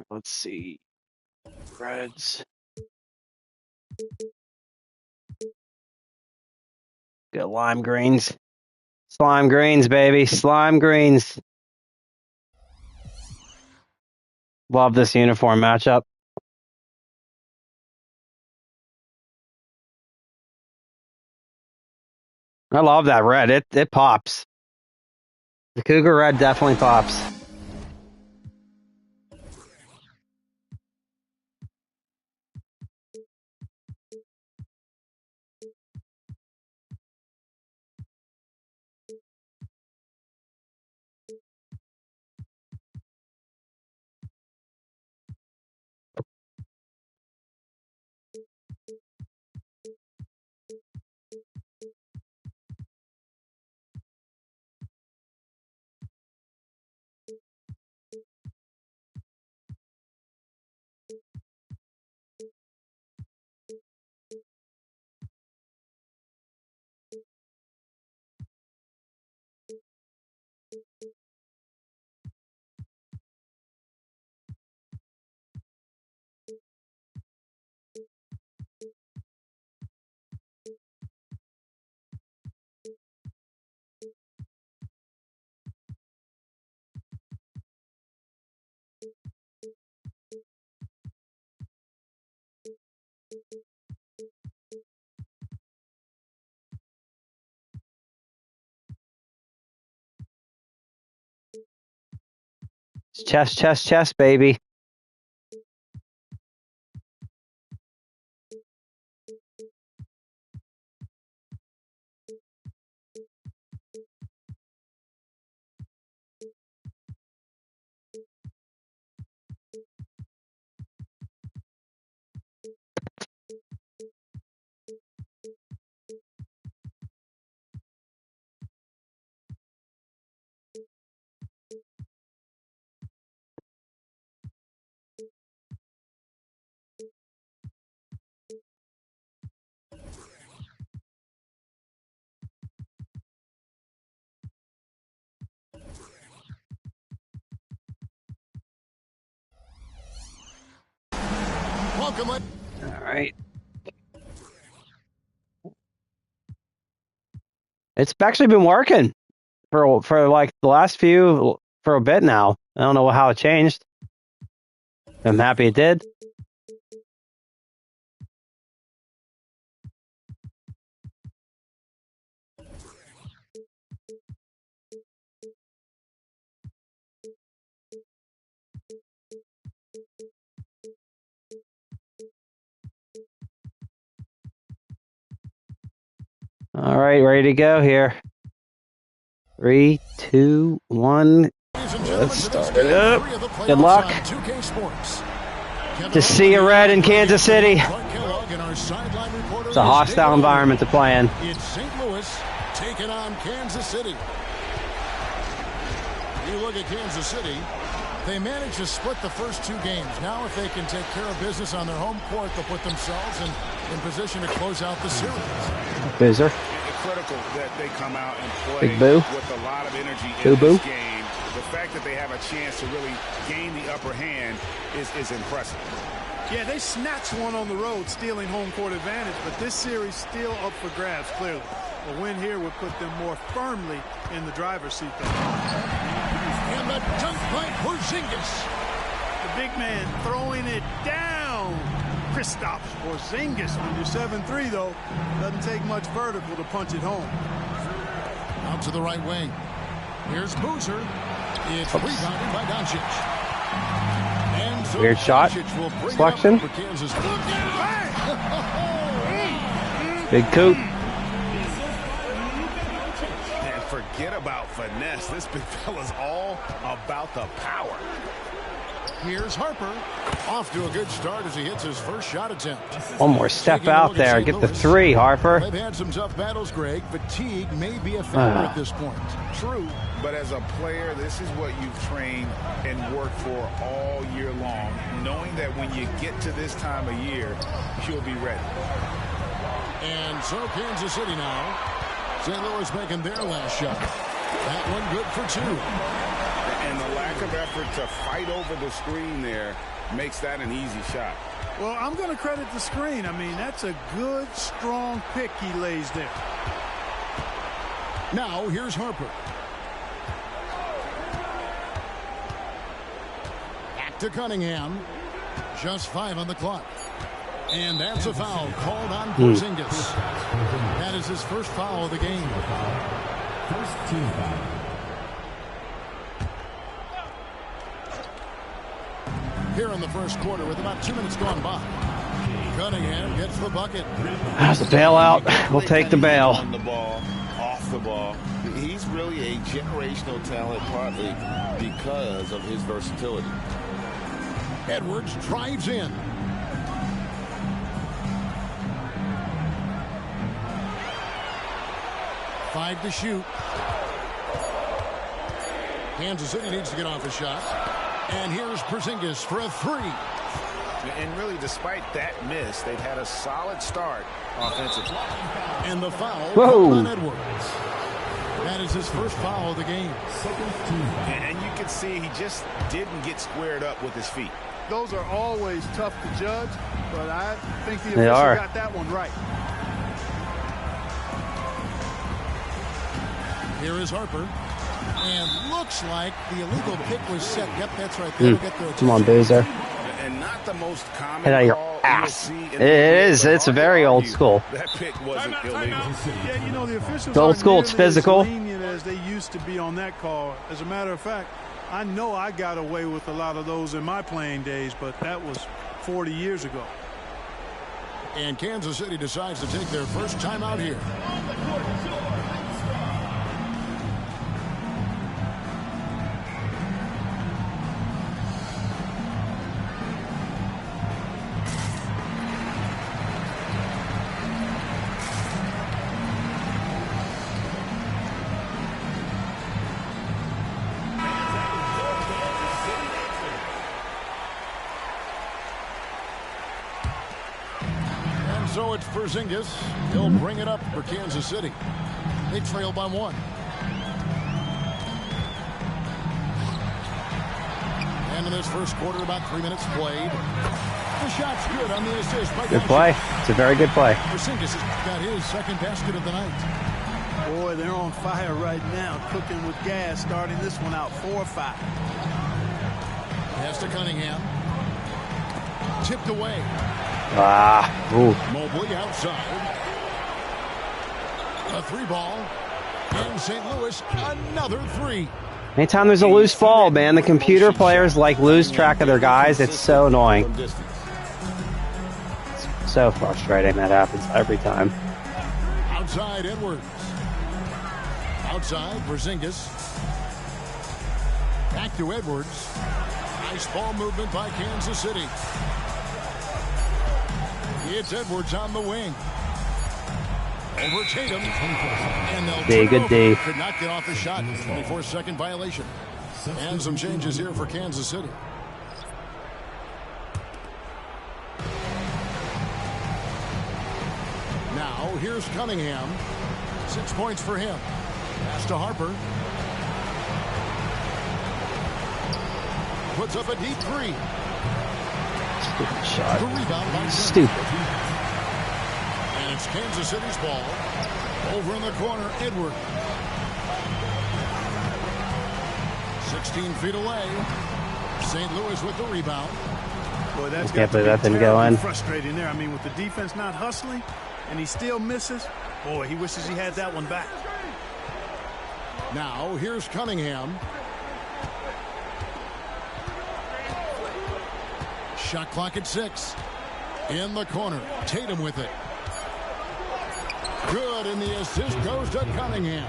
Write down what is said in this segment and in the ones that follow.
Let's see. Reds. Good lime greens. Slime greens, baby. Slime greens. Love this uniform matchup. I love that red. It pops. The Cougar red definitely pops. Chess, chess, chess, baby. All right. It's actually been working for like the last few for a bit now. I don't know how it changed. I'm happy it did. All right, ready to go here. 3, 2, 1. Let's start it up. Good luck. To see a red in Kansas City. It's a hostile environment to play in. It's St. Louis taking on Kansas City. You look at Kansas City. They managed to split the first 2 games. Now if they can take care of business on their home court, they'll put themselves in position to close out the series. Boozer. Critical that they come out and play Big Boo. with a lot of energy in Boo-boo. this game. The fact that they have a chance to really gain the upper hand is impressive. Yeah, they snatched one on the road, stealing home court advantage, but this series still up for grabs, clearly. A win here would put them more firmly in the driver's seat, though. And the dunk by Porzingis. The big man throwing it down. Kristaps Porzingis. When you're 7'3", though, doesn't take much vertical to punch it home. Out to the right wing. Here's Boozer. It's rebounded by Doncic. And so Weird shot. Selection. Big coup. And forget about finesse. This big fella's all about the power. Here's Harper. Off to a good start as he hits his first shot attempt. One more step out there. Get the 3, Harper. They've had some tough battles, Greg. Fatigue may be a factor at this point. True, but as a player, this is what you've trained and worked for all year long, knowing that when you get to this time of year, you'll be ready. And so Kansas City now. St. Louis making their last shot. That one good for 2. And the lack lack of effort to fight over the screen there makes that an easy shot. Well, I'm going to credit the screen. I mean, that's a good, strong pick he lays there. Now, here's Harper. Back to Cunningham. Just 5 on the clock. And that's a foul called on Porzingis. That is his first foul of the game. First team foul. Here in the first quarter with about 2 minutes gone by. Cunningham gets the bucket. That's a bailout. We'll take the bail. On the ball, off the ball. He's really a generational talent partly because of his versatility. Edwards drives in. Five to shoot. Kansas City needs to get off a shot. And here's Porzingis for a three. And really, despite that miss, they've had a solid start offensively. And the foul Whoa. on Edwards. That is his first foul of the game. And you can see he just didn't get squared up with his feet. Those are always tough to judge, but I think the They official are. got that one right. Here is Harper. And looks like the illegal pick was set. Yep, that's right. They'll get the Come on, Boozer. And not the most common Hit out your call ass. you'll see in It is. but It's hard to very old argue school. That pick wasn't illegal. Yeah, you know, the officials It's old aren't school, it's nearly as physical. lenient as they used to be on that call. As a matter of fact, I know I got away with a lot of those in my playing days, but that was 40 years ago. And Kansas City decides to take their first time out here. So it's Porzingis. He'll bring it up for Kansas City. They trail by 1. And in this first quarter, about 3 minutes played. The shot's good on the assist. Good play. It's a very good play. Porzingis has got his second basket of the night. Boy, they're on fire right now, cooking with gas, starting this one out 4-5. Pass to Cunningham. Tipped away. Ooh. Mobley outside. A 3-ball. And St. Louis, another 3. Anytime there's a loose ball, man, the computer players like lose track of their guys. It's so annoying. It's so frustrating that happens every time. Outside Edwards. Outside Porzingis. Back to Edwards. Nice ball movement by Kansas City. It's Edwards on the wing. Over Tatum. And D, good D. could not get off the shot. 24-second violation. And some changes here for Kansas City. Now, here's Cunningham. 6 points for him. Pass to Harper. Puts up a deep 3. Stupid shot. The rebound by Stupid. And it's Kansas City's ball. Over in the corner, Edwards. 16 feet away. St. Louis with the rebound. Boy, that's Can't got to believe be that didn't go terribly in. frustrating there. I mean, with the defense not hustling, and he still misses. Boy, he wishes he had that one back. Now, here's Cunningham. Shot clock at 6. In the corner. Tatum with it. Good, and the assist goes to Cunningham.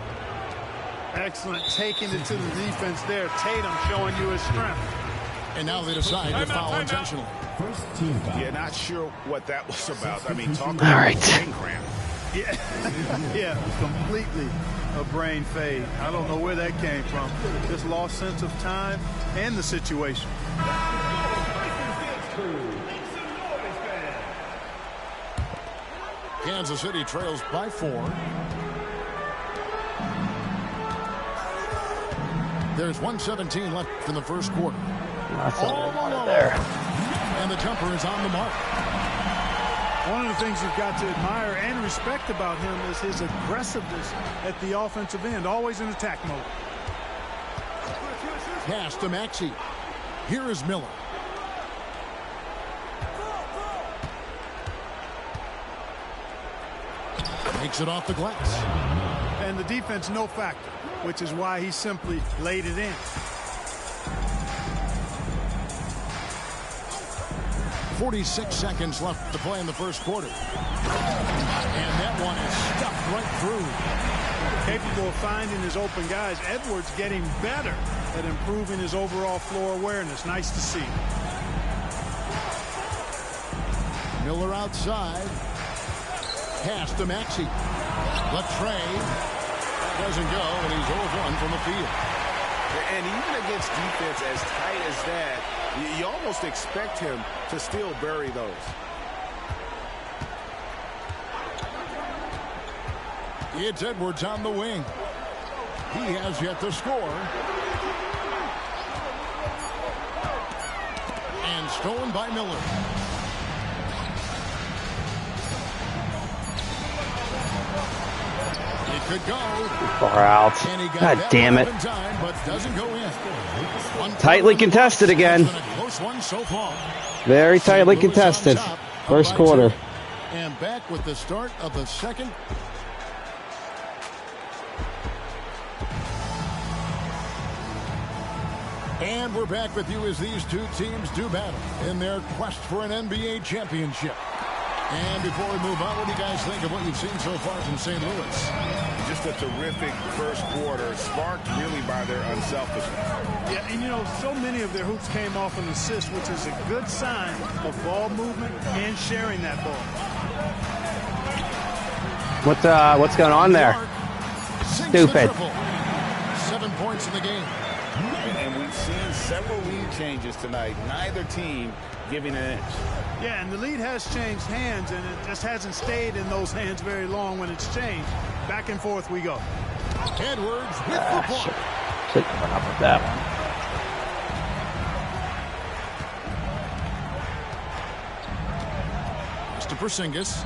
Excellent taking it to the defense there. Tatum showing you his strength. And now they decide to foul intentionally. First team foul. Yeah, not sure what that was about. I mean, talk All about right. brain cramp. Yeah, yeah, it was completely a brain fade. I don't know where that came from. Just lost sense of time and the situation. Kansas City trails by 4. There's 1:17 left in the first quarter. That's all there. And the jumper is on the mark. One of the things you've got to admire and respect about him is his aggressiveness at the offensive end, always in attack mode. Pass to Maxey. Here is Miller. Takes it off the glass. And the defense no factor, which is why he simply laid it in. 46 seconds left to play in the first quarter. And that one is stuffed right through. Capable of finding his open guys. Edwards getting better at improving his overall floor awareness. Nice to see. Miller outside. Pass to Maxey. Latrey. Doesn't go, and he's 0-1 from the field. And even against defense as tight as that, you almost expect him to still bury those. It's Edwards on the wing. He has yet to score. And stolen by Miller. It could go. Far out. God damn it. Time, but doesn't go in. Tightly contested again. So far. Very tightly contested. First quarter. And back with the start of the second. And we're back with you as these two teams do battle in their quest for an NBA championship. And before we move on, what do you guys think of what you've seen so far from St. Louis? Just a terrific first quarter, sparked really by their unselfishness. Yeah, and you know, so many of their hoops came off an assist, which is a good sign of ball movement and sharing that ball. What's going on there? Stupid. 7 points in the game. And we've seen several lead changes tonight. Neither team giving an inch. Yeah, and the lead has changed hands, and it just hasn't stayed in those hands very long when it's changed. Back and forth we go. Edwards with the block. Should run up with that one. To Porzingis.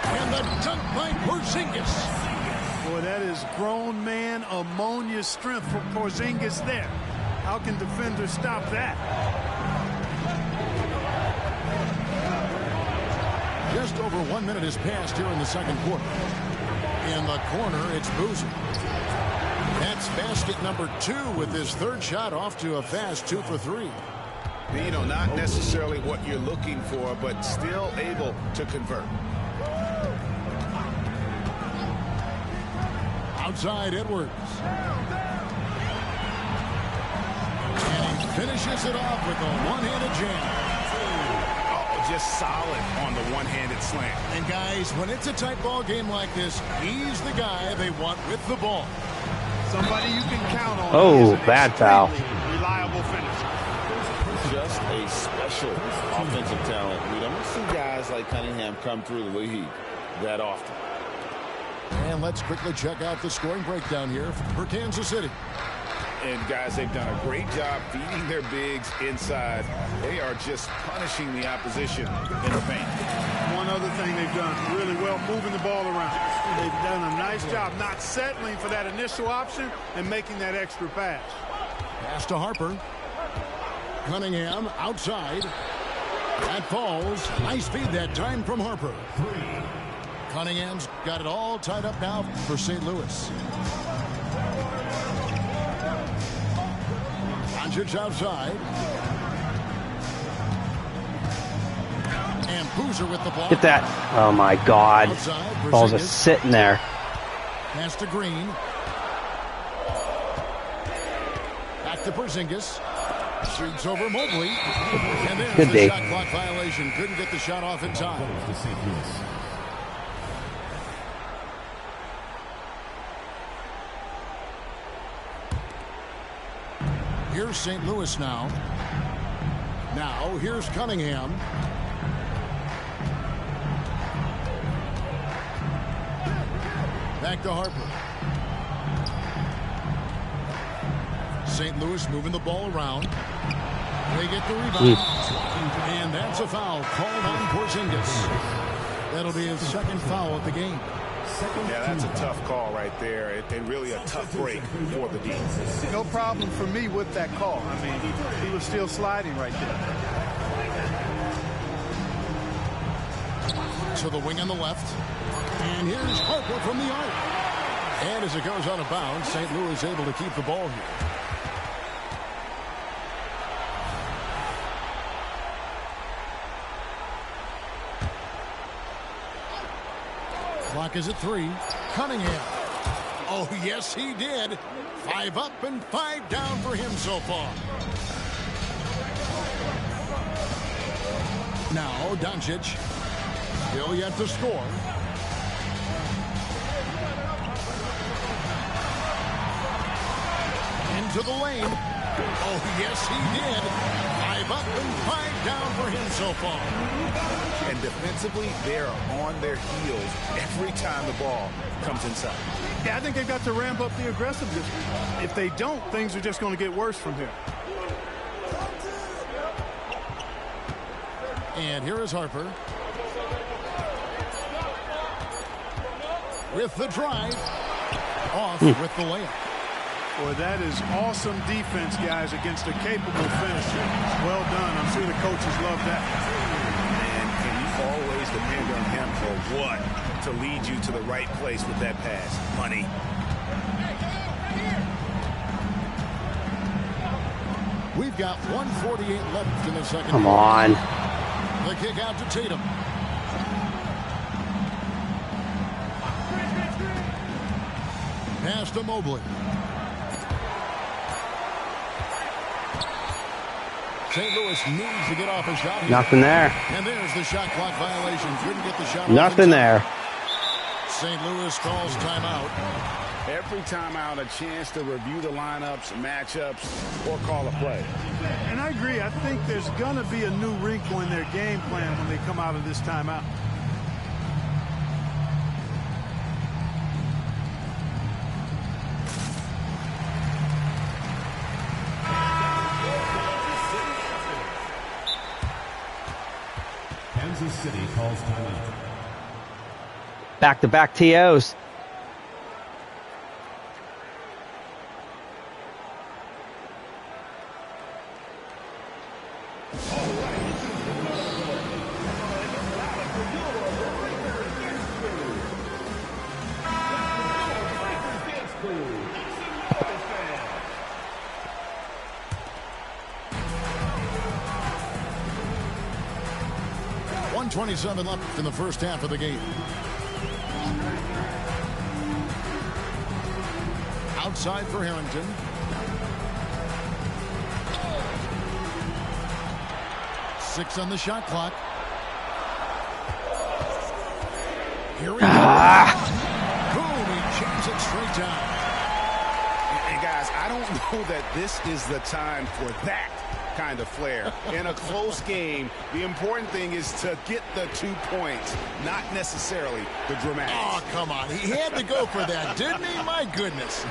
And the dunk by Porzingis. Boy, that is grown man ammonia strength for Porzingis there. How can defenders stop that? Just over 1 minute has passed here in the second quarter. In the corner, it's Boozer. That's basket number 2 with his third shot off to a fast 2 for 3. You know, not necessarily what you're looking for, but still able to convert. Outside Edwards. And he finishes it off with a one-handed jam. Just solid on the one-handed slam. And guys, when it's a tight ball game like this, he's the guy they want with the ball. Somebody you can count on. Oh, bad foul. Reliable finisher. Just a special offensive talent. We don't see guys like Cunningham come through the league that often. And let's quickly check out the scoring breakdown here for Kansas City. And guys, they've done a great job feeding their bigs inside. They are just punishing the opposition in the paint. One other thing they've done really well, moving the ball around. They've done a nice job not settling for that initial option and making that extra pass. Pass to Harper. Cunningham outside. That falls. Nice feed that time from Harper. Cunningham's got it all tied up now for St. Louis. Doncic outside. And Boozer with the block. Get that. Oh, my God. Outside, Ball's just sitting there. Pass to Green. Back to Porzingis. Shoots over Mobley. And there's Good the day. shot clock violation. Couldn't get the shot off in time. Here's St. Louis now. Now, here's Cunningham. Back to Harper. St. Louis moving the ball around. They get the rebound. And that's a foul called on Porzingis. That'll be his second foul of the game. Yeah, that's a tough call right there. And really a tough break for the D. No problem for me with that call. I mean, he was still sliding right there. To the wing on the left. And here's Harper from the arc. And as it goes out of bounds, St. Louis able to keep the ball here. Clock is at 3. Cunningham. Oh, yes, he did. 5 up and 5 down for him so far. Now, Doncic. Still yet to score. Into the lane. Oh, yes, he did. 5 up and 5 down for him so far. And defensively, they're on their heels every time the ball comes inside. Yeah, I think they've got to ramp up the aggressiveness. If they don't, things are just going to get worse from here. And here is Harper. With the drive. Off with the layup. Boy, that is awesome defense, guys, against a capable finisher. Well done. I'm sure the coaches love that. And you always depend on him for what? To lead you to the right place with that pass. Money. We've got 1:48 left in the second. Come on. The kick out to Tatum. Pass to Mobley. St. Louis needs to get off a shot here. Nothing there. And there's the shot clock violation. Couldn't get the shot. Nothing there. St. Louis calls timeout. Every timeout, a chance to review the lineups, matchups, or call a play. And I agree. I think there's going to be a new wrinkle in their game plan when they come out of this timeout. Kansas City calls timeout. Back-to-back TOs. .27 left in the first half of the game. Outside for Harrington. Six on the shot clock. Here we go. Boom, he jams it straight down. And guys, I don't know that this is the time for that kind of flair. In a close game, the important thing is to get the 2 points, not necessarily the dramatics. Oh, come on. He had to go for that, didn't he? My goodness.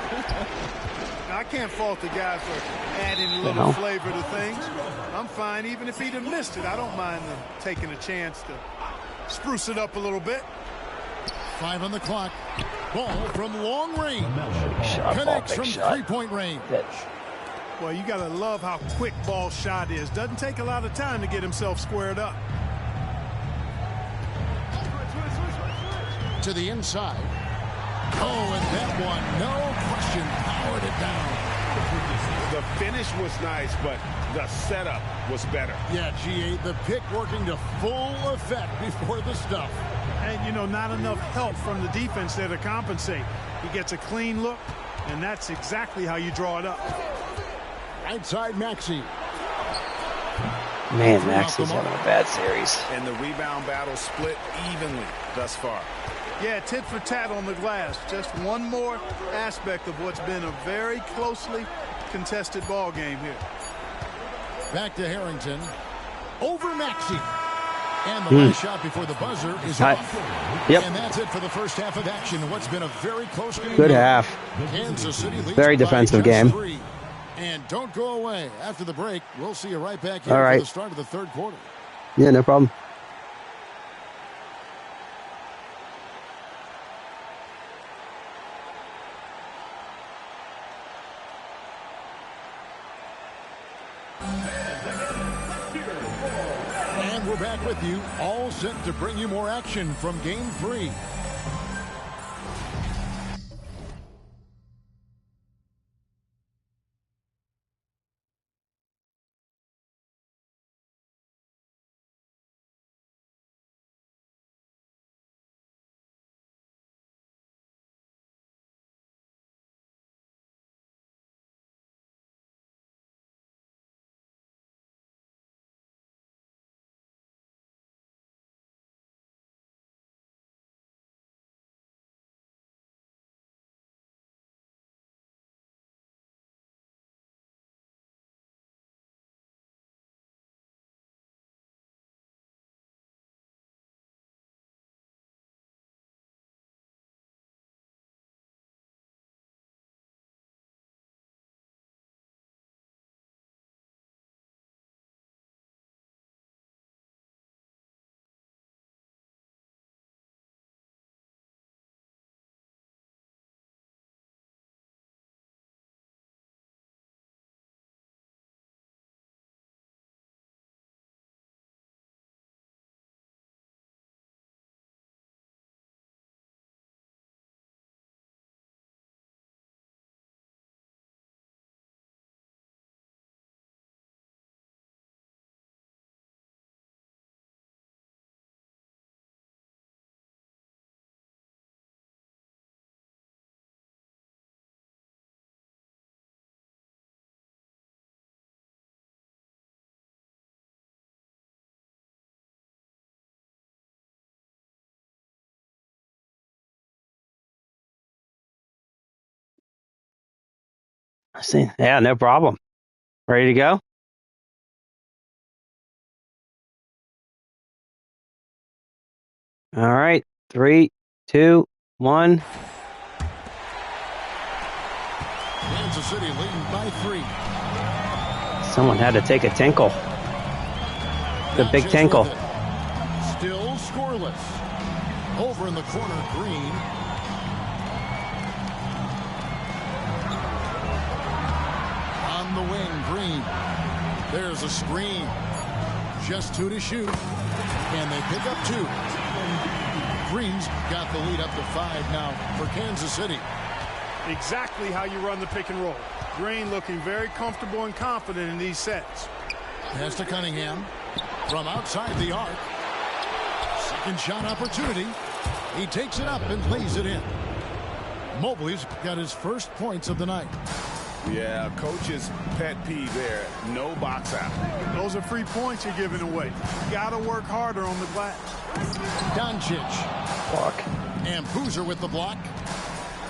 I can't fault the guy for adding a little flavor to things. I'm fine. Even if he'd have missed it, I don't mind them taking a chance to spruce it up a little bit. 5 on the clock. Ball from long range. Shot, Connects from shot. 3-point range. Well, you got to love how quick ball shot is. Doesn't take a lot of time to get himself squared up. To the inside. Oh, and that one, no question, powered it down. The finish was nice, but the setup was better. Yeah, G8, the pick working to full effect before the stuff. And, you know, not enough help from the defense there to compensate. He gets a clean look, and that's exactly how you draw it up. Right side, Maxey. Man, Maxey's having a bad series. And the rebound battle split evenly thus far. Yeah, tit for tat on the glass. Just one more aspect of what's been a very closely contested ball game here. Back to Harrington. Over Maxey. And the last shot before the buzzer is off. Yep. And that's it for the first half of action. What's been a very close game. Good half. Kansas City leads Very defensive game. 3. And don't go away. After the break, we'll see you right back here All right. for the start of the third quarter. Yeah, no problem. And we're back with you, all set to bring you more action from Game 3. I see. Yeah, no problem. Ready to go? All right. 3, 2, 1. Kansas City leading by 3. Someone had to take a tinkle. The big Doncic tinkle. with it. Still scoreless. Over in the corner, Green. On the wing, Green. There's a screen. Just 2 to shoot. And they pick up 2. Green's got the lead up to 5 now for Kansas City. Exactly how you run the pick and roll. Green looking very comfortable and confident in these sets. Pass to Cunningham from outside the arc. Second shot opportunity. He takes it up and plays it in. Mobley's got his first points of the night. Yeah, coach's pet peeve there. No box out. Those are free points you're giving away. You got to work harder on the glass. Doncic. Block. And Boozer with the block.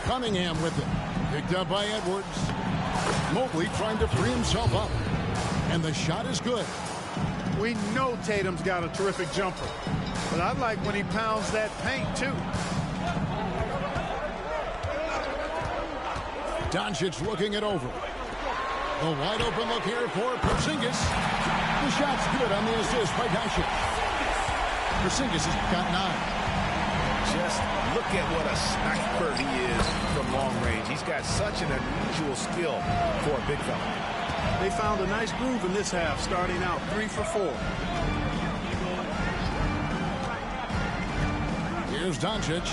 Cunningham with it. Picked up by Edwards. Mobley trying to free himself up. And the shot is good. We know Tatum's got a terrific jumper. But I like when he pounds that paint, too. Doncic looking it over. A wide open look here for Porzingis. The shot's good on the assist by Doncic. Porzingis has got 9. Just look at what a sniper he is from long range. He's got such an unusual skill for a big fella. They found a nice groove in this half, starting out 3 for 4. Here's Doncic.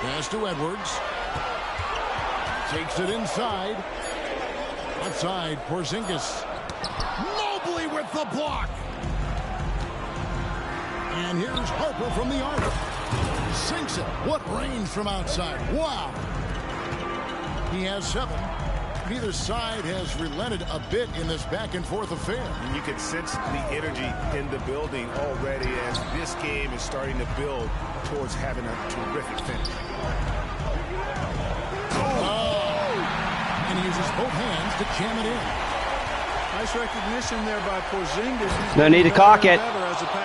Pass to Edwards. Takes it inside. Outside, Porzingis. Mobley with the block. And here's Harper from the arc. Sinks it. What range from outside. Wow. He has 7. Neither side has relented a bit in this back-and-forth affair. And you can sense the energy in the building already as this game is starting to build towards having a terrific finish. And he's uses both hands to jam it in. Nice recognition there by Porzingis. No need to cock it.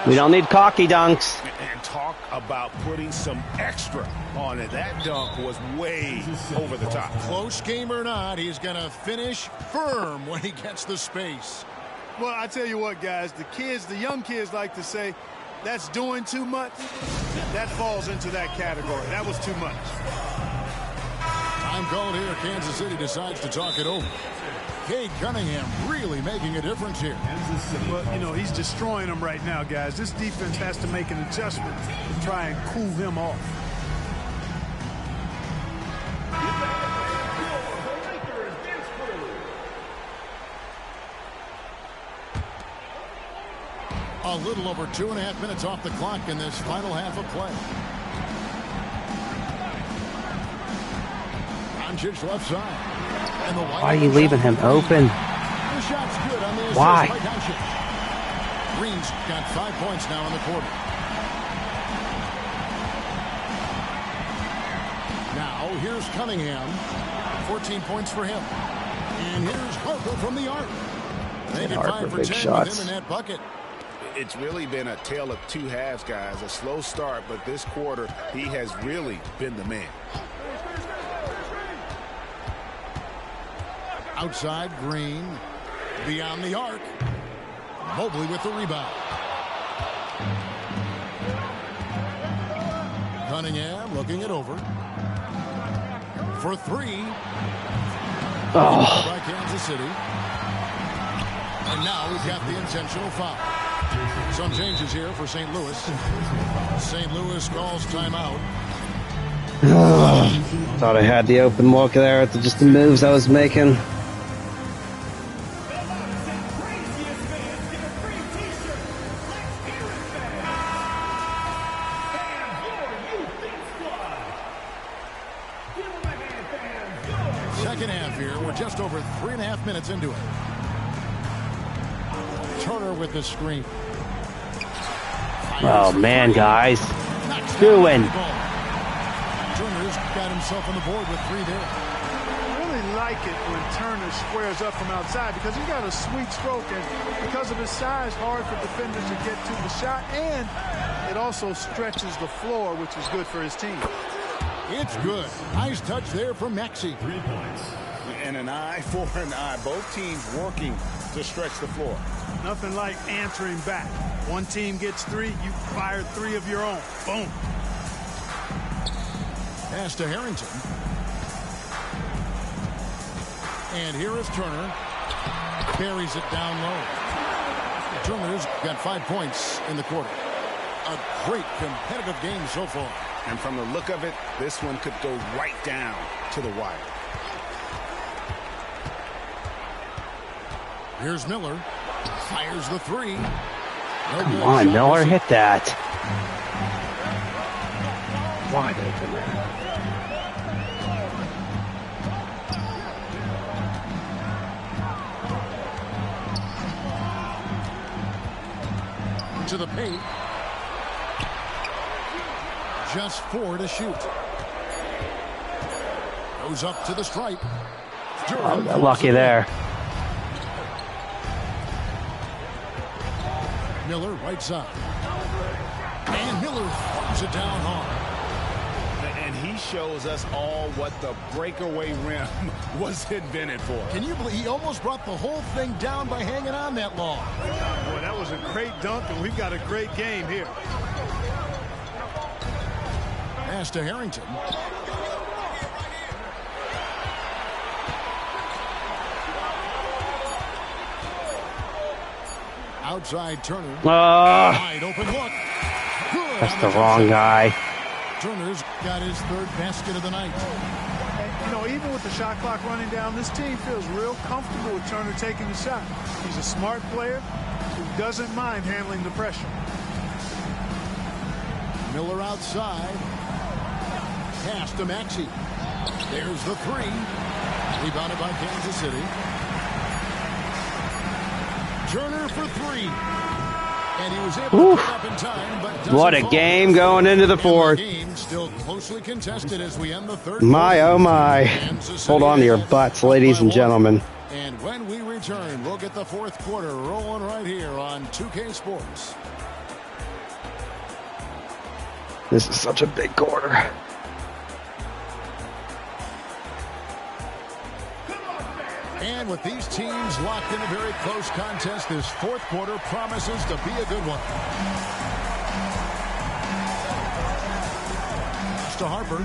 We don't need cocky dunks. And talk about putting some extra on it. That dunk was way over the top. Close game or not, he's going to finish firm when he gets the space. Well, I tell you what, guys, the young kids like to say, that's doing too much. That falls into that category. That was too much. Time called here. Kansas City decides to talk it over. Cade Cunningham really making a difference here. Well, you know, he's destroying them right now, guys. This defense has to make an adjustment to try and cool him off. A little over 2.5 minutes off the clock in this final half of play. Doncic left side. And why are you leaving him open? The shot's good on the assist Why? by Doncic. Green's got 5 points now in the quarter. Now here's Cunningham. 14 points for him. And here's Harper from the arc. They get 5 for 10 with him in that bucket. It's really been a tale of two halves, guys. A slow start, but this quarter, he has really been the man. Outside, Green. Beyond the arc. Mobley with the rebound. Cunningham looking it over. For three. By Kansas City. And now we've got the intentional foul. Some changes here for St. Louis. St. Louis calls timeout. Thought I had the open look there at just the moves I was making. Second half here. We're just over 3.5 minutes into it. Turner with the screen. Oh, man, guys. Doing. Turner's got himself on the board with 3 there. I really like it when Turner squares up from outside because he's got a sweet stroke, and because of his size, hard for defenders to get to the shot, and it also stretches the floor, which is good for his team. It's good. Nice touch there from Maxey. 3 points. And an eye for an eye. Both teams working to stretch the floor. Nothing like answering back. One team gets 3, you fire 3 of your own. Boom. Pass to Harrington. And here is Turner. Carries it down low. Turner's got 5 points in the quarter. A great competitive game so far. And from the look of it, this one could go right down to the wire. Here's Miller. Fires the 3. Come on, Miller, hit that. Wide open there. To the paint. Just 4 to shoot. Goes up to the stripe. Oh, lucky there. Miller right side. And Miller throws it down hard. And he shows us all what the breakaway rim was invented for. Can you believe he almost brought the whole thing down by hanging on that long? Boy, that was a great dunk, and we've got a great game here. Pass to Harrington. Outside Turner. Wide open look. Good. That's the wrong guy. Turner's got his 3rd basket of the night. And, you know, even with the shot clock running down, this team feels real comfortable with Turner taking the shot. He's a smart player who doesn't mind handling the pressure. Miller outside. Pass to Maxey. There's the 3. Rebounded by Kansas City. Turner for 3. And he was able to put up in time, but what a game going into the fourth. Game still closely contested as we end the third. My, oh my. Hold on to your butts, ladies and gentlemen. And when we return, we'll get the fourth quarter rolling right here on 2K Sports. This is such a big quarter. And with these teams locked in a very close contest, this fourth quarter promises to be a good one. To Harper.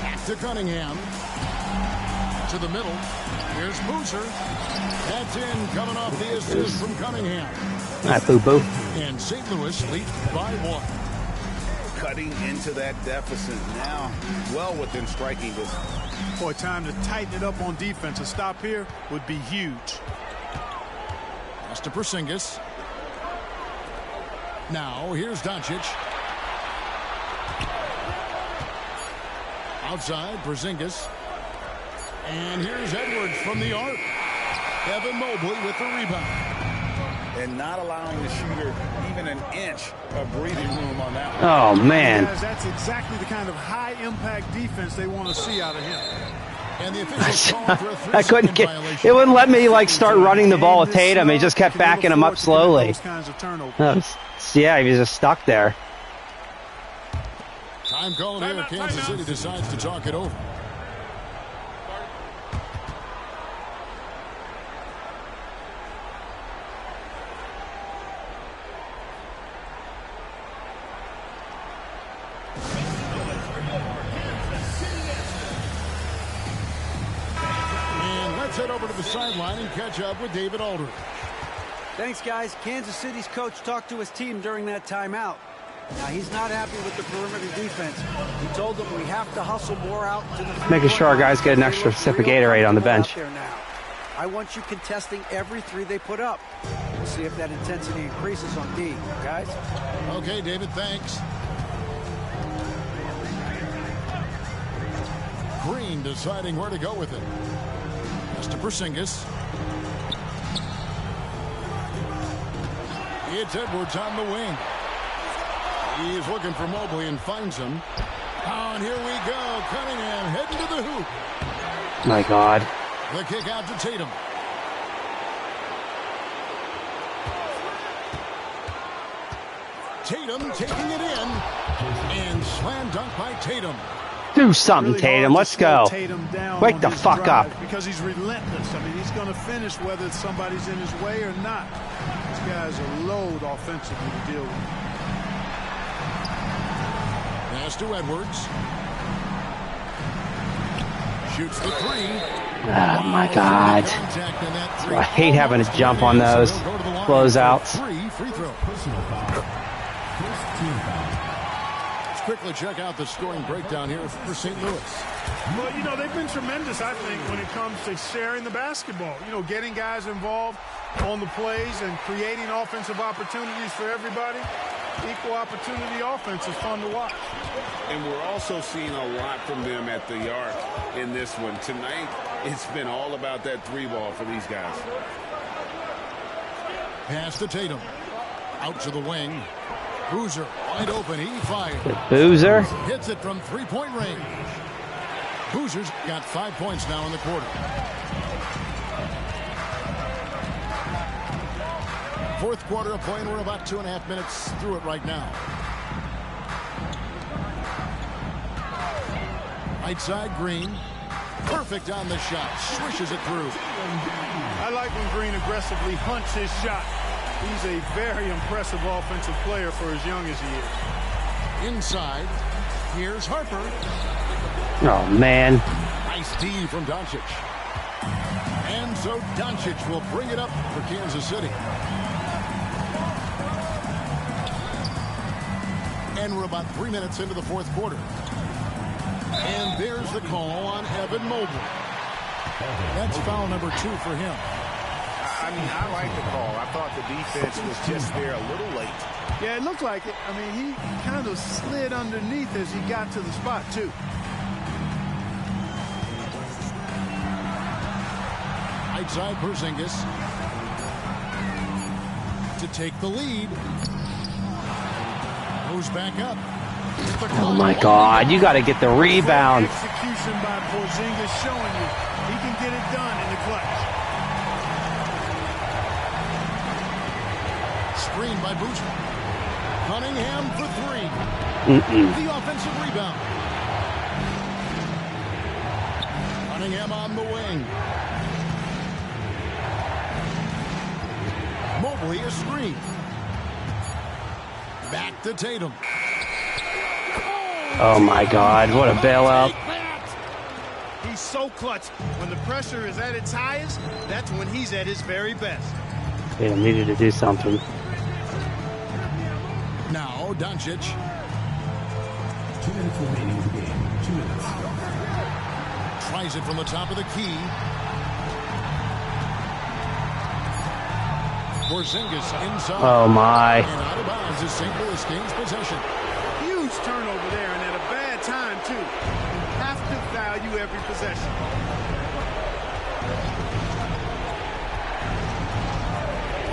Back to Cunningham. To the middle. Here's Boozer. That's in, coming off the assist from Cunningham. Boo-boo. And St. Louis leads by 1. Cutting into that deficit now, well within striking distance. Boy, time to tighten it up on defense. A stop here would be huge. That's to Porzingis. Now, here's Doncic. Outside, Porzingis. And here's Edwards from the arc. Evan Mobley with the rebound. And not allowing the shooter even an inch of breathing room on that one. Oh, man. Guys, that's exactly the kind of high-impact defense they want to see out of him. And the officials called for a 3-second I couldn't get violation. it. Wouldn't let me like start running the ball with Tatum. He just kept backing him up slowly. Yeah, he was just stuck there. Time called here. Kansas City decides to talk it over. Head over to the sideline and catch up with David Aldridge. Thanks, guys. Kansas City's coach talked to his team during that timeout. Now, he's not happy with the perimeter defense. He told them we have to hustle more out to the making sure our guys get an extra sip of Gatorade on the bench. I want you contesting every three they put up. We'll see if that intensity increases on D, guys. Okay, David, thanks. Green deciding where to go with it. To Porzingis. It's Edwards on the wing. He is looking for Mobley and finds him. Oh, and here we go. Cunningham heading to the hoop. My God. The kick out to Tatum. Tatum taking it in. And slam dunk by Tatum. Do something, really Tatum. Let's go. Wake the fuck up. Because he's relentless. I mean, he's going to finish whether somebody's in his way or not. These guys are load offensively to deal with. Pass to Edwards. Shoots the three. Oh, my God. I hate having to jump on those closeouts. Free throw. Quickly check out the scoring breakdown here for St. Louis. Well, you know, they've been tremendous, I think, when it comes to sharing the basketball. You know, getting guys involved on the plays and creating offensive opportunities for everybody. Equal opportunity offense is fun to watch. And we're also seeing a lot from them at the arc in this one. Tonight, it's been all about that three ball for these guys. Pass to Tatum. Out to the wing. Boozer wide open. He fired. Boozer hits it from three-point range. Boozer's got 5 points now in the quarter. Fourth quarter of play, and we're about 2.5 minutes through it right now. Right side, Green. Perfect on the shot. Swishes it through. I like when Green aggressively hunts his shot. He's a very impressive offensive player for as young as he is. Inside, here's Harper. Oh, man. Nice D from Doncic. And so Doncic will bring it up for Kansas City. And we're about 3 minutes into the fourth quarter. And there's the call on Evan Mobley. That's foul number 2 for him. I mean, I like the call. I thought the defense was just there a little late. Yeah, it looked like it. I mean, he kind of slid underneath as he got to the spot, too. right side, Porzingis to take the lead. Goes back up. Oh my God! You got to get the rebound. Execution by Porzingis showing you he can get it done in the clutch. Screen by Boozer. Cunningham for three. The offensive rebound. Cunningham on the wing. Mobley a screen. Back to Tatum. Oh my God! What a bailout. He's so clutch. When the pressure is at its highest, that's when he's at his very best. Tatum needed to do something. Now Doncic. 2 minutes remaining in the game. 2 minutes. Tries it from the top of the key. Porzingis inside. Oh my. And out of bounds as St. Louis gains possession. Huge turnover there, and at a bad time, too. You have to value every possession.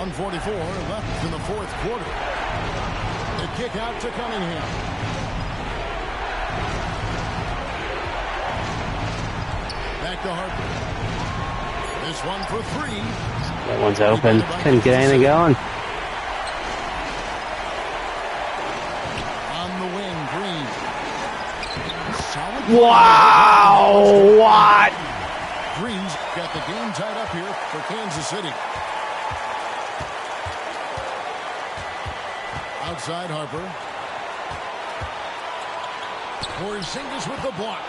.144 left in the fourth quarter. The kick out to Cunningham. Back to Harper. This one for three. That one's open. Couldn't get anything going. On the wing, Green. Solid. Wow! What? Green's got the game tied up here for Kansas City. Outside Harper. Porzingis with the block.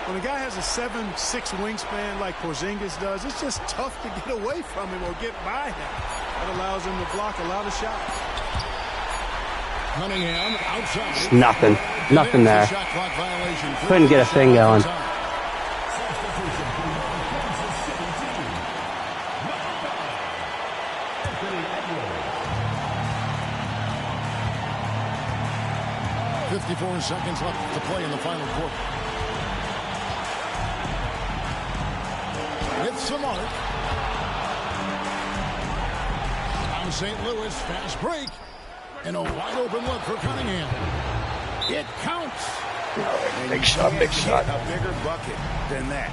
When a guy has a 7'6" wingspan like Porzingis does, it's just tough to get away from him or get by him. That allows him to block a lot of shots. Cunningham outside. Nothing. Nothing there. Shot clock violation. Couldn't get a thing going. Substitution for Kansas City team. Number 5, Anthony Edwards. 54 seconds left to play in the final quarter. It's the mark. Now St. Louis, fast break. And a wide open look for Cunningham. It counts. Big shot, big shot. A bigger bucket than that.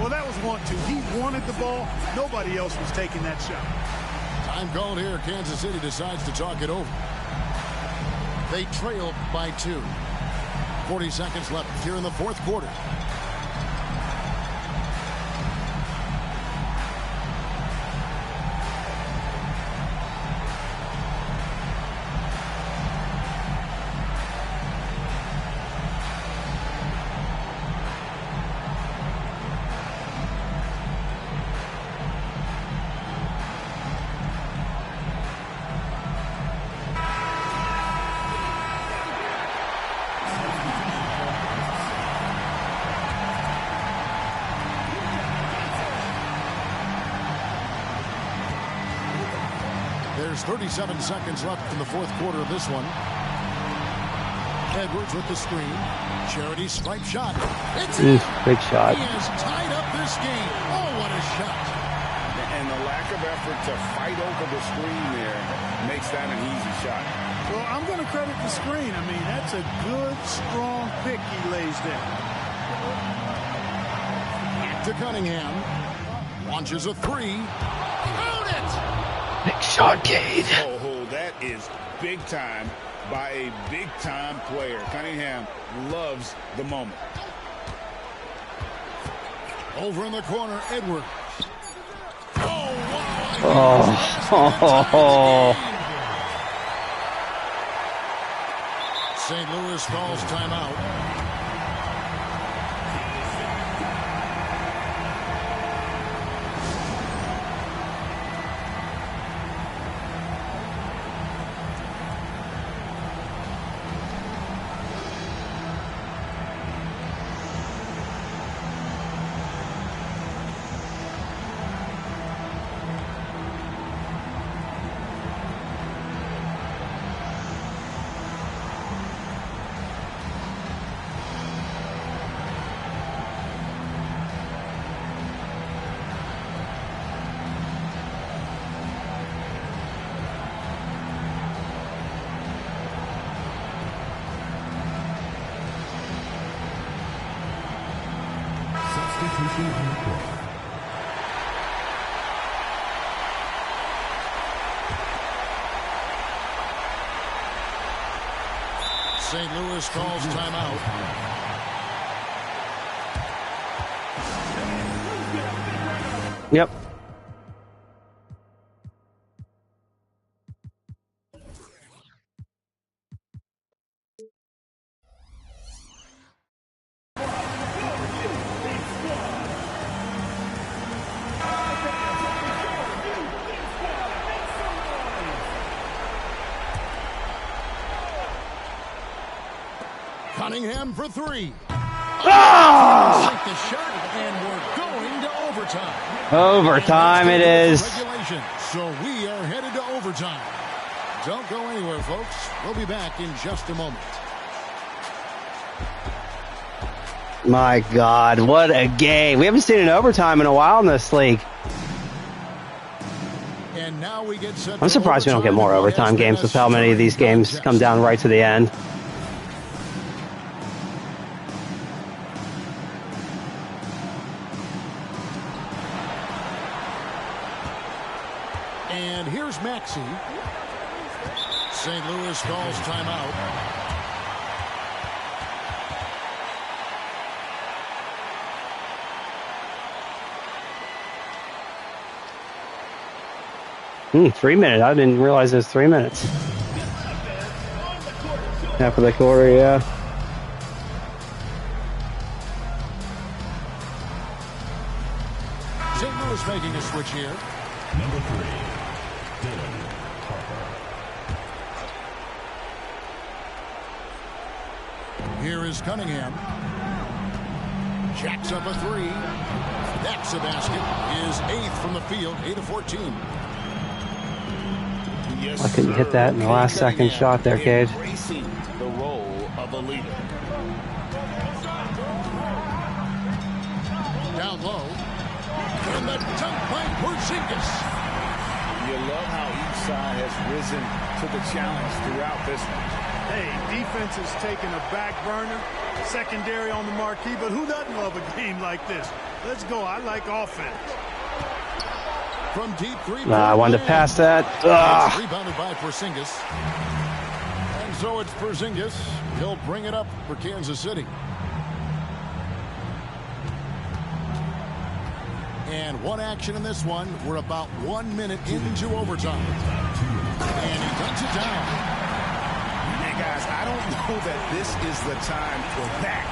Well, that was 1-2. He wanted the ball. Nobody else was taking that shot. Time called here. Kansas City decides to talk it over. They trail by 2. 40 seconds left here in the fourth quarter. There's 37 seconds left in the fourth quarter of this one. Edwards with the screen. Charity stripe shot. It's in. Big shot. He has tied up this game. Oh, what a shot. And the lack of effort to fight over the screen there makes that an easy shot. Well, I'm going to credit the screen. I mean, that's a good, strong pick he lays there. To Cunningham. Launches a three. Count it! Big shot, Cade. Oh, that is big time by a big-time player. Cunningham loves the moment. Over in the corner, Edwards. Oh, Oh. St. Louis calls timeout. St. Louis calls timeout. Yep. Cunningham for three. Oh! Take the shot, and we're going to overtime. Overtime it is. Regulation. So we are headed to overtime. Don't go anywhere, folks. We'll be back in just a moment. My God, what a game. We haven't seen an overtime in a while in this league. And now we get set. I'm surprised we don't get more overtime games with how many of these games come down right to the end. And here's Maxey. St. Louis calls timeout. 3 minutes. I didn't realize it was 3 minutes. Half of the quarter, yeah. St. Louis making a switch here. Number 3, Dylan Harper. Here is Cunningham. Jacks up a three. That's a basket. His 8th from the field, 8 of 14. Yes, I couldn't hit that in the last second shot there, Cade. Embracing the role of a leader. Down low. And the dunk by Porzingis. You love how each side has risen to the challenge throughout this one. Hey, defense is taking a back burner, secondary on the marquee, but who doesn't love a game like this? Let's go. I like offense. From deep three. I wanted to pass that. It's rebounded by Porzingis. And so it's Porzingis. He'll bring it up for Kansas City. And one action in this one. We're about 1 minute into overtime. And he ducks it down. And guys, I don't know that this is the time for that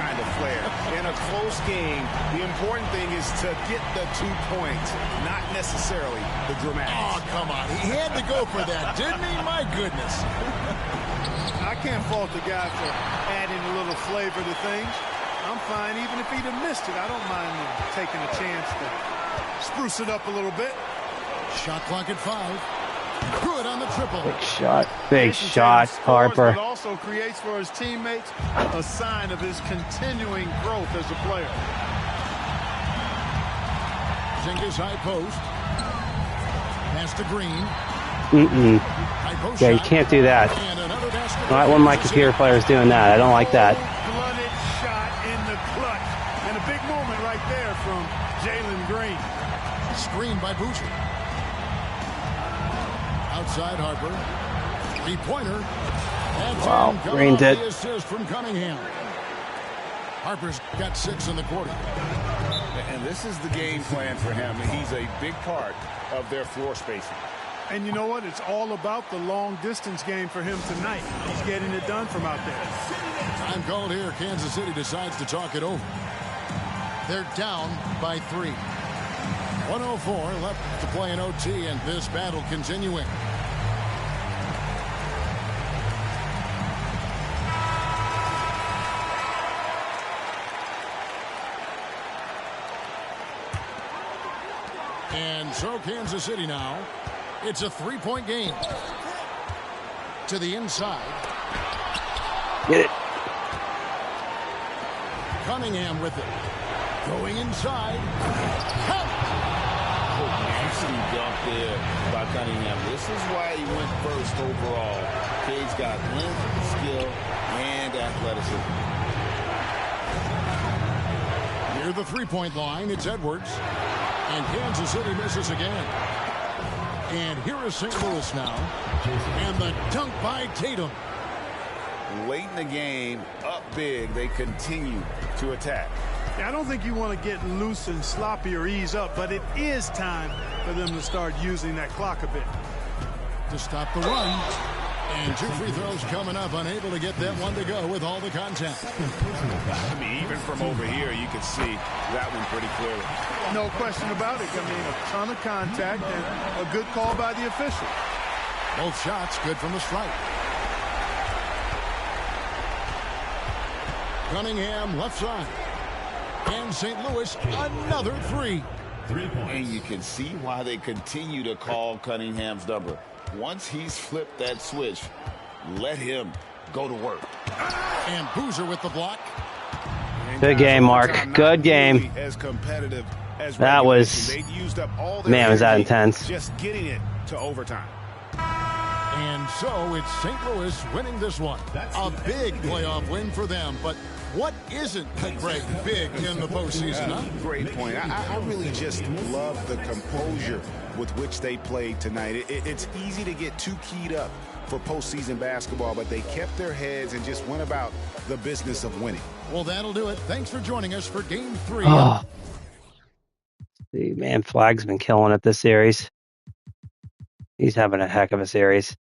kind of flair. In a close game, the important thing is to get the 2 points, not necessarily the dramatics. Oh, come on. He had to go for that, didn't he? My goodness. I can't fault the guy for adding a little flavor to things. I'm fine even if he'd have missed it. I don't mind taking a chance to spruce it up a little bit. Shot clock at 5. Good on the triple. Big shot. Big shot, Harper. But also creates for his teammates a sign of his continuing growth as a player. Porzingis high post. Pass to Green. High post Yeah, you shot. can't do that. And another basket. Not one of my computer players doing that. I don't like that. Blooded shot in the clutch. And a big moment right there from Jalen Green. Screen by Boucher. Outside Harper. Three-pointer. Wow, Green did. The assist from Cunningham. Harper's got 6 in the quarter. And this is the game plan for him. He's a big part of their floor spacing. And you know what? It's all about the long-distance game for him tonight. He's getting it done from out there. Time called here. Kansas City decides to talk it over. They're down by 3. 104 left to play in OT, and this battle continuing. And so Kansas City now. It's a 3-point game. To the inside. Get it. Cunningham with it. Going inside. Excellent jump there by Cunningham. This is why he went first overall. Cade's got length, skill, and athleticism. Near the three-point line, it's Edwards. And Kansas City misses again. And here is St. Louis now. And the dunk by Tatum. Late in the game, up big, they continue to attack. I don't think you want to get loose and sloppy or ease up, but it is time for them to start using that clock a bit. To stop the run. And 2 free throws coming up, unable to get that one to go with all the contact. I mean, even from over here, you could see that one pretty clearly. No question about it. I mean, a ton of contact and a good call by the official. Both shots good from the stripe. Cunningham left side. And St. Louis, another three. 3 points. And you can see why they continue to call Cunningham's number. Once he's flipped that switch, let him go to work. And Boozer with the block. Good game, Mark. Good game. As competitive as that was, they'd used up all their man, was that energy intense. just getting it to overtime. And so it's St. Louis winning this one. A big playoff win for them. But what isn't, Greg, big in the postseason, huh? Great point. I really just love the composure with which they played tonight. It's easy to get too keyed up for postseason basketball, but they kept their heads and just went about the business of winning. Well, that'll do it. Thanks for joining us for Game 3. Oh. The man, Flag's been killing it this series. He's having a heck of a series.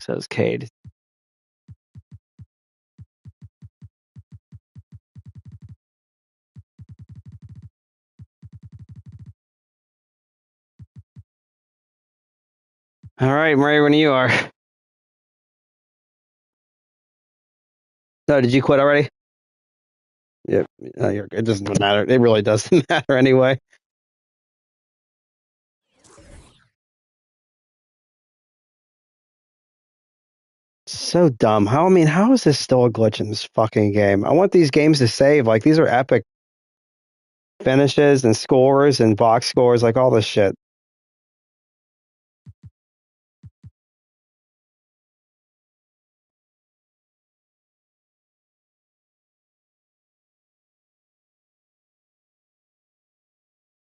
So is Cade. All right, I'm ready when you are. So, did you quit already? Yep. It doesn't matter. It really doesn't matter anyway. So dumb. How is this still a glitch in this fucking game? I want these games to save. Like, these are epic finishes and scores and box scores, like all this shit.